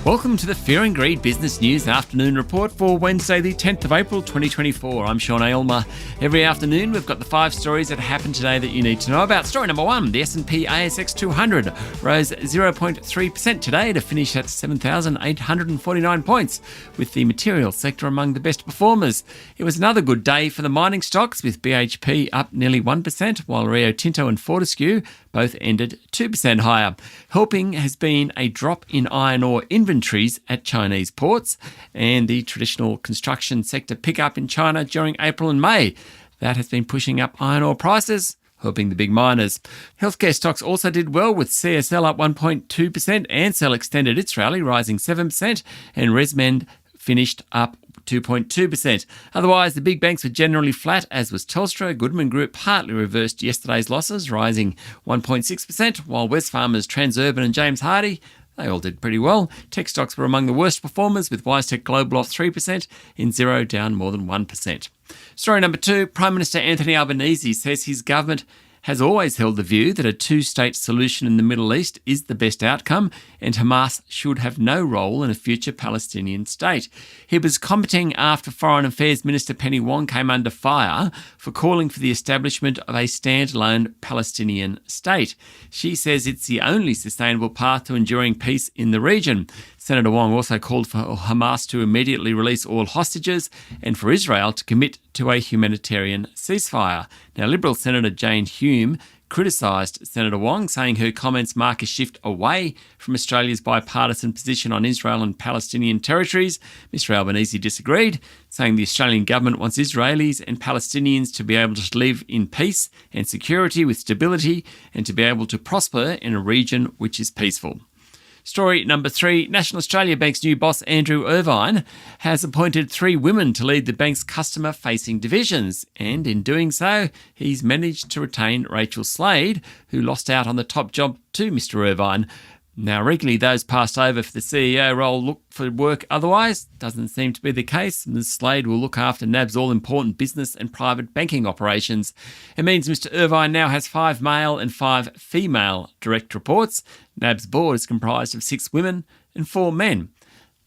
Welcome to the Fear and Greed Business News Afternoon Report for Wednesday the 10th of April 2024. I'm Sean Aylmer. Every afternoon we've got the 5 stories that happened today that you need to know about. Story number 1, the S&P ASX 200 rose 0.3% today to finish at 7,849 points, with the materials sector among the best performers. It was another good day for the mining stocks, with BHP up nearly 1%, while Rio Tinto and Fortescue both ended 2% higher. Helping has been a drop in iron ore inventories at Chinese ports and the traditional construction sector pickup in China during April and May. That has been pushing up iron ore prices, helping the big miners. Healthcare stocks also did well, with CSL up 1.2%, Ansell extended its rally, rising 7%, and ResMed finished up 2.2%. Otherwise, the big banks were generally flat, as was Telstra. Goodman Group partly reversed yesterday's losses, rising 1.6%, while Wesfarmers, Transurban and James Hardie, they all did pretty well. Tech stocks were among the worst performers, with WiseTech Global off 3%, in Xero down more than 1%. Story number 2, Prime Minister Anthony Albanese says his government has always held the view that a two-state solution in the Middle East is the best outcome, and Hamas should have no role in a future Palestinian state. He was commenting after Foreign Affairs Minister Penny Wong came under fire for calling for the establishment of a standalone Palestinian state. She says it's the only sustainable path to enduring peace in the region. Senator Wong also called for Hamas to immediately release all hostages and for Israel to commit to a humanitarian ceasefire. Now, Liberal Senator Jane Hume criticised Senator Wong, saying her comments mark a shift away from Australia's bipartisan position on Israel and Palestinian territories. Mr Albanese disagreed, saying the Australian government wants Israelis and Palestinians to be able to live in peace and security with stability, and to be able to prosper in a region which is peaceful. Story number 3, National Australia Bank's new boss, Andrew Irvine, has appointed 3 women to lead the bank's customer-facing divisions, and in doing so, he's managed to retain Rachel Slade, who lost out on the top job to Mr Irvine. Now, regularly those passed over for the CEO role look for work otherwise. Doesn't seem to be the case. Ms Slade will look after NAB's all-important business and private banking operations. It means Mr Irvine now has 5 male and 5 female direct reports. NAB's board is comprised of 6 women and 4 men.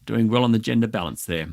Doing well on the gender balance there.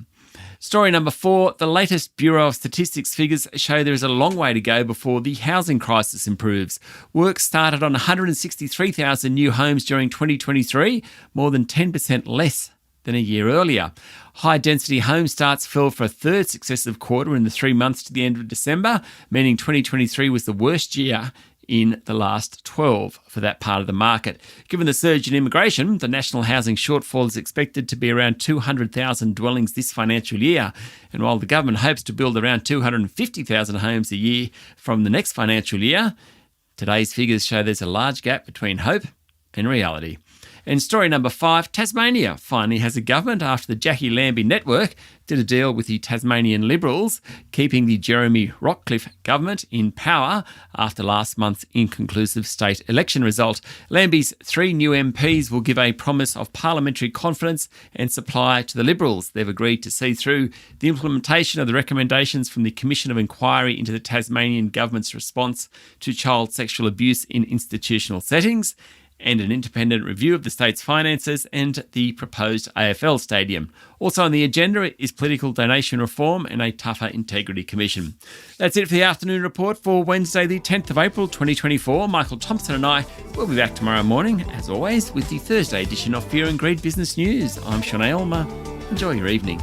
Story number 4, the latest Bureau of Statistics figures show there is a long way to go before the housing crisis improves. Work started on 163,000 new homes during 2023, more than 10% less than a year earlier. High-density home starts fell for a third successive quarter in the 3 months to the end of December, meaning 2023 was the worst year in the last 12 for that part of the market. Given the surge in immigration, the national housing shortfall is expected to be around 200,000 dwellings this financial year. And while the government hopes to build around 250,000 homes a year from the next financial year, today's figures show there's a large gap between hope and reality. And story number 5, Tasmania finally has a government after the Jackie Lambie network did a deal with the Tasmanian Liberals, keeping the Jeremy Rockcliffe government in power after last month's inconclusive state election result. Lambie's 3 new MPs will give a promise of parliamentary confidence and supply to the Liberals. They've agreed to see through the implementation of the recommendations from the Commission of Inquiry into the Tasmanian government's response to child sexual abuse in institutional settings, and an independent review of the state's finances and the proposed AFL stadium. Also on the agenda is political donation reform and a tougher integrity commission. That's it for the afternoon report for Wednesday the 10th of April 2024. Michael Thompson and I will be back tomorrow morning, as always, with the Thursday edition of Fear and Greed Business News. I'm Sean Aylmer. Enjoy your evening.